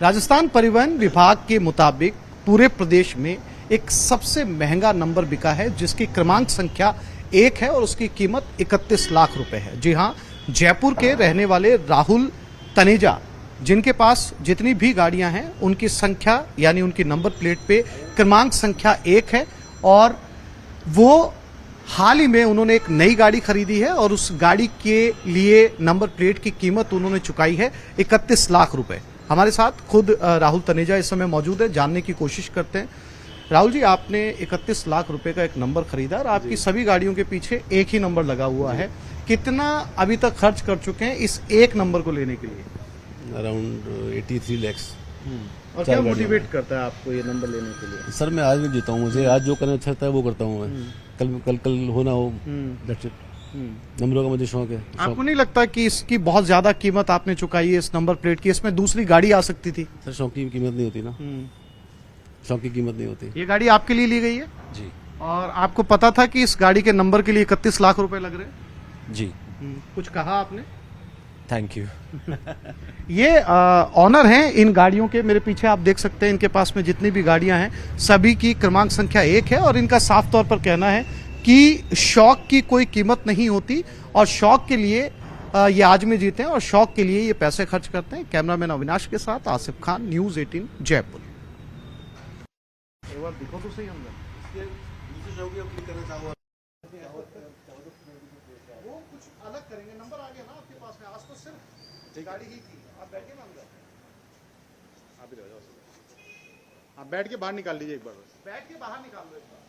राजस्थान परिवहन विभाग के मुताबिक पूरे प्रदेश में एक सबसे महंगा नंबर बिका है जिसकी क्रमांक संख्या 1 है और उसकी कीमत 31 लाख रुपए है। जी हां, जयपुर के रहने वाले राहुल तनेजा, जिनके पास जितनी भी गाड़ियां हैं उनकी संख्या यानी उनकी नंबर प्लेट पे क्रमांक संख्या 1 है और वो हाल ही में उन्होंने एक नई गाड़ी खरीदी है और उस गाड़ी के लिए नंबर प्लेट की कीमत उन्होंने चुकाई है 31 लाख रुपए। हमारे साथ खुद राहुल तनेजा इस समय मौजूद है, जानने की कोशिश करते हैं। राहुल जी, आपने 31 लाख रुपए का एक नंबर खरीदा और आपकी सभी गाड़ियों के पीछे एक ही नंबर लगा हुआ है। कितना अभी तक खर्च कर चुके हैं इस एक नंबर को लेने के लिए? अराउंड 83 लैक्स। और क्या मोटिवेट करता है आपको ये नंबर लेने के लिए? सर, मैं आज भी जीता हूँ, मुझे आज जो करना अच्छा लगता है वो करता हूँ मैं। कल होना हो, दैट्स इट। नंबरों का मुझे शौक है। आपको नहीं लगता कि इसकी बहुत ज्यादा कीमत आपने चुकाई है इस नंबर प्लेट की? इसमें दूसरी गाड़ी आ सकती थी। सर, शौक की कीमत नहीं होती ना, शौक की कीमत नहीं होती। ये गाड़ी आपके लिए ली गई है जी, और आपको पता था कि इस गाड़ी के नंबर के लिए 31 लाख रुपए लग रहे हैं? जी। कुछ कहा आपने? Thank you. ये ऑनर हैं इन गाड़ियों के। मेरे पीछे आप देख सकते हैं इनके पास में जितनी भी गाड़ियां हैं सभी की क्रमांक संख्या 1 है और इनका साफ तौर पर कहना है कि शौक की कोई कीमत नहीं होती और शौक के लिए ये आज में जीते हैं और शौक के लिए ये पैसे खर्च करते हैं। कैमरामैन अविनाश के साथ आसिफ खान, न्यूज़ 18 जयपुर। एक बार दिखो तो सही अंदर। वो कुछ अलग करेंगे, नंबर आ गया ना आपके पास में। आज तो सिर्फ गाड़ी ही थी। आप बैठिए ना अंदर, आप ही रह जाओ। आप बैठ के बाहर निकाल लीजिए एक बार, बैठ के बाहर निकाल लो एक बार।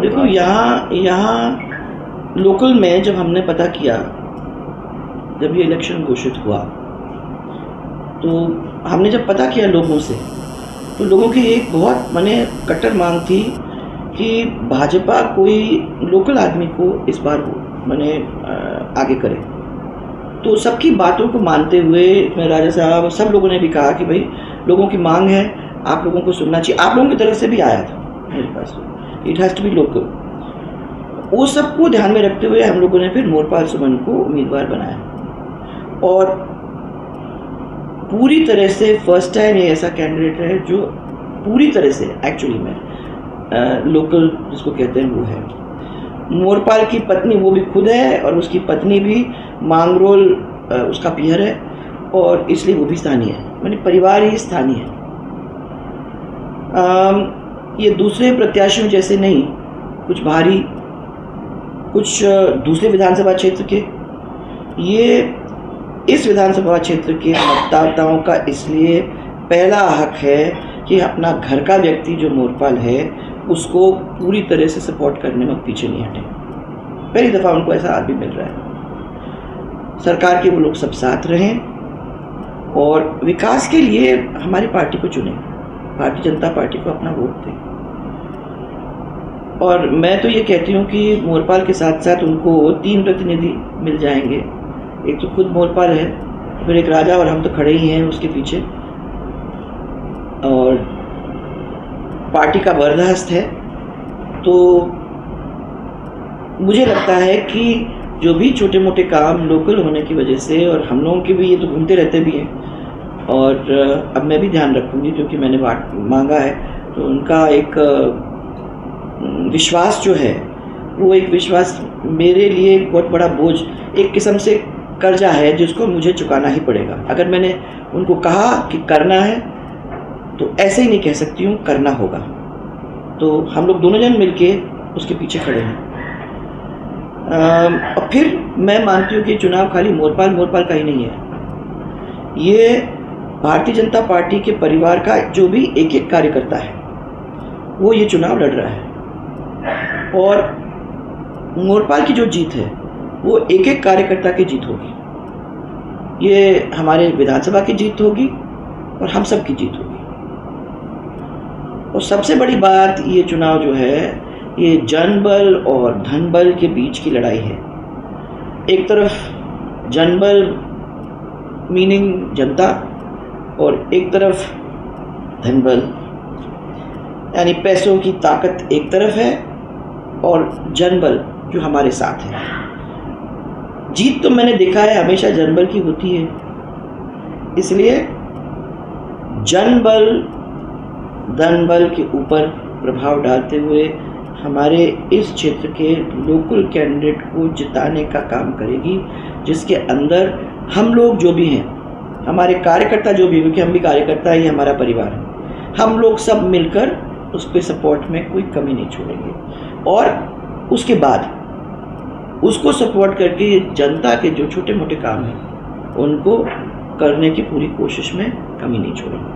देखो, यहाँ लोकल में जब हमने पता किया, जब ये इलेक्शन घोषित हुआ, तो हमने जब पता किया लोगों से, तो लोगों की एक बहुत माने कट्टर मांग थी कि भाजपा कोई लोकल आदमी को इस बार माने आगे करे। तो सबकी बातों को मानते हुए राजा साहब, सब लोगों ने भी कहा कि भाई लोगों की मांग है, आप लोगों को सुनना चाहिए। आप लोगों की तरफ से भी आया था मेरे पास, it has to be local. वो सबको ध्यान में रखते हुए हम लोगों ने फिर मोरपाल सुमन को उम्मीदवार बनाया और पूरी तरह से फर्स्ट टाइम ये ऐसा कैंडिडेट है जो पूरी तरह से एक्चुअली में लोकल जिसको कहते हैं वो है। मोरपाल की पत्नी वो भी खुद है और उसकी पत्नी भी मांगरोल उसका पियर है और इसलिए वो भी स्थानीय है, यानी परिवार ही स्थानीय है। ये दूसरे प्रत्याशियों जैसे नहीं, कुछ भारी, कुछ दूसरे विधानसभा क्षेत्र के, ये इस विधानसभा क्षेत्र के मतदाताओं का इसलिए पहला हक है कि अपना घर का व्यक्ति जो मोरपाल है उसको पूरी तरह से सपोर्ट करने में पीछे नहीं हटे। पहली दफ़ा उनको ऐसा आदमी मिल रहा है। सरकार के वो लोग सब साथ रहें और विकास के लिए हमारी पार्टी को चुनें, भारतीय जनता पार्टी को अपना वोट दें। और मैं तो ये कहती हूँ कि मोरपाल के साथ साथ उनको 3 प्रतिनिधि मिल जाएंगे। एक तो खुद मोरपाल है, फिर एक राजा और हम तो खड़े ही हैं उसके पीछे, और पार्टी का बर्दाश्त है। तो मुझे लगता है कि जो भी छोटे मोटे काम लोकल होने की वजह से, और हम लोगों के भी ये तो घूमते रहते भी हैं, और अब मैं भी ध्यान रखूँगी क्योंकि मैंने मांगा है, तो उनका एक विश्वास जो है वो एक विश्वास मेरे लिए एक बहुत बड़ा बोझ, एक किस्म से कर्जा है जिसको मुझे चुकाना ही पड़ेगा। अगर मैंने उनको कहा कि करना है तो ऐसे ही नहीं कह सकती हूँ, करना होगा। तो हम लोग दोनों जन मिलके उसके पीछे खड़े हैं। और फिर मैं मानती हूँ कि चुनाव खाली मोरपाल का ही नहीं है, ये भारतीय जनता पार्टी के परिवार का जो भी एक एक कार्यकर्ता है वो ये चुनाव लड़ रहा है। और मोरपाल की जो जीत है वो एक एक कार्यकर्ता की जीत होगी, ये हमारे विधानसभा की जीत होगी और हम सब की जीत होगी। और सबसे बड़ी बात, ये चुनाव जो है ये जनबल और धनबल के बीच की लड़ाई है। एक तरफ जनबल मीनिंग जनता और एक तरफ धनबल यानी पैसों की ताकत एक तरफ है और जनबल जो हमारे साथ है। जीत तो मैंने देखा है हमेशा जनबल की होती है, इसलिए जनबल धनबल के ऊपर प्रभाव डालते हुए हमारे इस क्षेत्र के लोकल कैंडिडेट को जिताने का काम करेगी, जिसके अंदर हम लोग जो भी हैं, हमारे कार्यकर्ता जो भी, क्योंकि हम भी कार्यकर्ता ही हमारा परिवार है, हम लोग सब मिलकर उसके सपोर्ट में कोई कमी नहीं छोड़ेंगे। और उसके बाद उसको सपोर्ट करके जनता के जो छोटे मोटे काम हैं उनको करने की पूरी कोशिश में कमी नहीं छोड़ेंगे।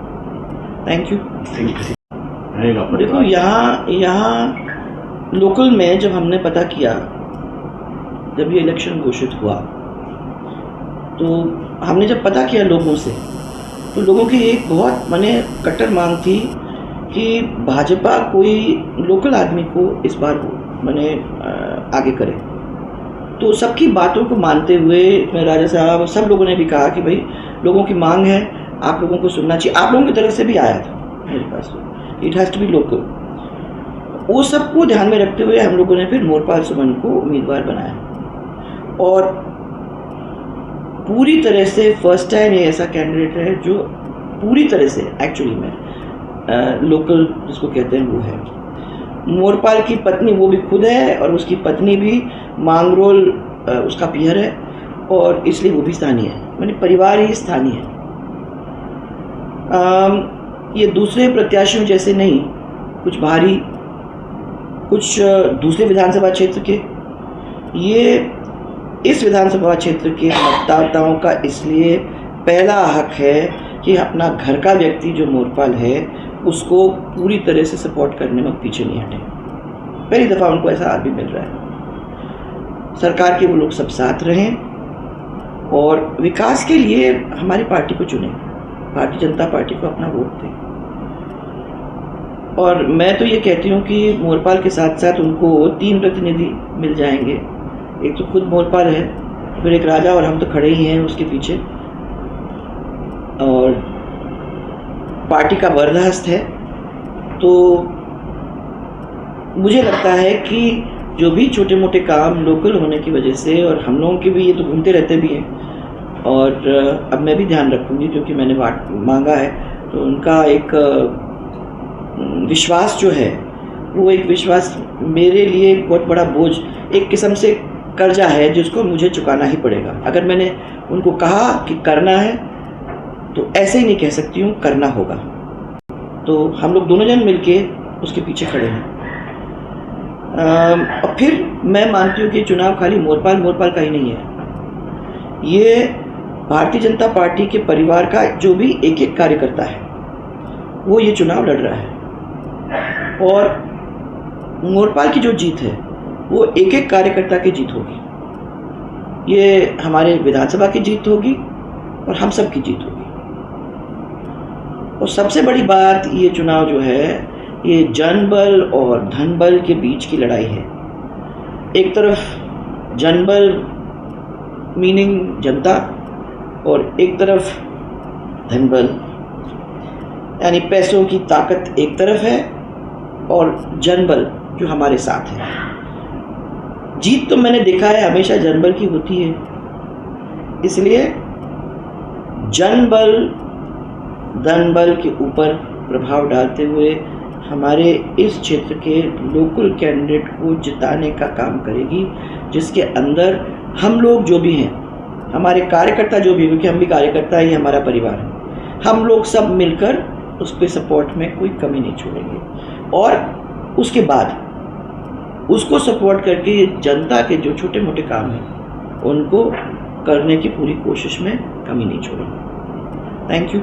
Thank you. देखो यहाँ लोकल में जब हमने पता किया, जब ये इलेक्शन घोषित हुआ, तो हमने जब पता किया लोगों से, तो लोगों की एक बहुत माने कट्टर मांग थी कि भाजपा कोई लोकल आदमी को इस बार माने आगे करे। तो सबकी बातों को मानते हुए मैं राजा साहब सब लोगों ने भी कहा कि भाई लोगों की मांग है, आप लोगों को सुनना चाहिए। आप लोगों की तरफ से भी आया था मेरे पास, it has to be local. वो सबको ध्यान में रखते हुए हम लोगों ने फिर मोरपाल सुमन को उम्मीदवार बनाया और पूरी तरह से फर्स्ट टाइम ये ऐसा कैंडिडेट है जो पूरी तरह से एक्चुअली में लोकल जिसको कहते हैं वो है। मोरपाल की पत्नी वो भी खुद है और उसकी पत्नी भी मांगरोल उसका पियर है और इसलिए वो भी स्थानीय है, यानी परिवार ही स्थानीय है। ये दूसरे प्रत्याशियों जैसे नहीं, कुछ भारी, कुछ दूसरे विधानसभा क्षेत्र के, ये इस विधानसभा क्षेत्र के मतदाताओं का इसलिए पहला हक है कि अपना घर का व्यक्ति जो मोरपाल है उसको पूरी तरह से सपोर्ट करने में पीछे नहीं हटे। पहली दफ़ा उनको ऐसा आदमी मिल रहा है। सरकार के वो लोग सब साथ रहें और विकास के लिए हमारी पार्टी को चुनें, भारतीय जनता पार्टी को अपना वोट दें। और मैं तो ये कहती हूँ कि मोरपाल के साथ साथ उनको 3 प्रतिनिधि मिल जाएंगे। एक तो खुद मोरपाल है, फिर एक राजा और हम तो खड़े ही हैं उसके पीछे, और पार्टी का बर्दाश्त है। तो मुझे लगता है कि जो भी छोटे मोटे काम लोकल होने की वजह से, और हम लोगों के भी ये तो घूमते रहते भी हैं, और अब मैं भी ध्यान रखूँगी क्योंकि मैंने मांगा है, तो उनका एक विश्वास जो है वो एक विश्वास मेरे लिए एक बहुत बड़ा बोझ, एक किस्म से कर्जा है जिसको मुझे चुकाना ही पड़ेगा। अगर मैंने उनको कहा कि करना है तो ऐसे ही नहीं कह सकती हूँ, करना होगा। तो हम लोग दोनों जन मिलके उसके पीछे खड़े हैं। और फिर मैं मानती हूँ कि चुनाव खाली मोरपाल का ही नहीं है, ये भारतीय जनता पार्टी के परिवार का जो भी एक एक कार्यकर्ता है वो ये चुनाव लड़ रहा है, और मोरपाल की जो जीत है वो एक एक कार्यकर्ता की जीत होगी। ये हमारे विधानसभा की जीत होगी और हम सब की जीत होगी। और सबसे बड़ी बात, ये चुनाव जो है ये जनबल और धनबल के बीच की लड़ाई है। एक तरफ जनबल मीनिंग जनता, और एक तरफ धनबल यानी पैसों की ताकत एक तरफ है, और जनबल जो हमारे साथ है। जीत तो मैंने देखा है हमेशा जनबल की होती है, इसलिए जनबल धनबल के ऊपर प्रभाव डालते हुए हमारे इस क्षेत्र के लोकल कैंडिडेट को जिताने का काम करेगी, जिसके अंदर हम लोग जो भी हैं, हमारे कार्यकर्ता जो भी, क्योंकि हम भी कार्यकर्ता ही हमारा परिवार है, हम लोग सब मिलकर उस पर सपोर्ट में कोई कमी नहीं छोड़ेंगे। और उसके बाद उसको सपोर्ट करके जनता के जो छोटे मोटे काम हैं उनको करने की पूरी कोशिश में कमी नहीं छोड़ेंगे। Thank you.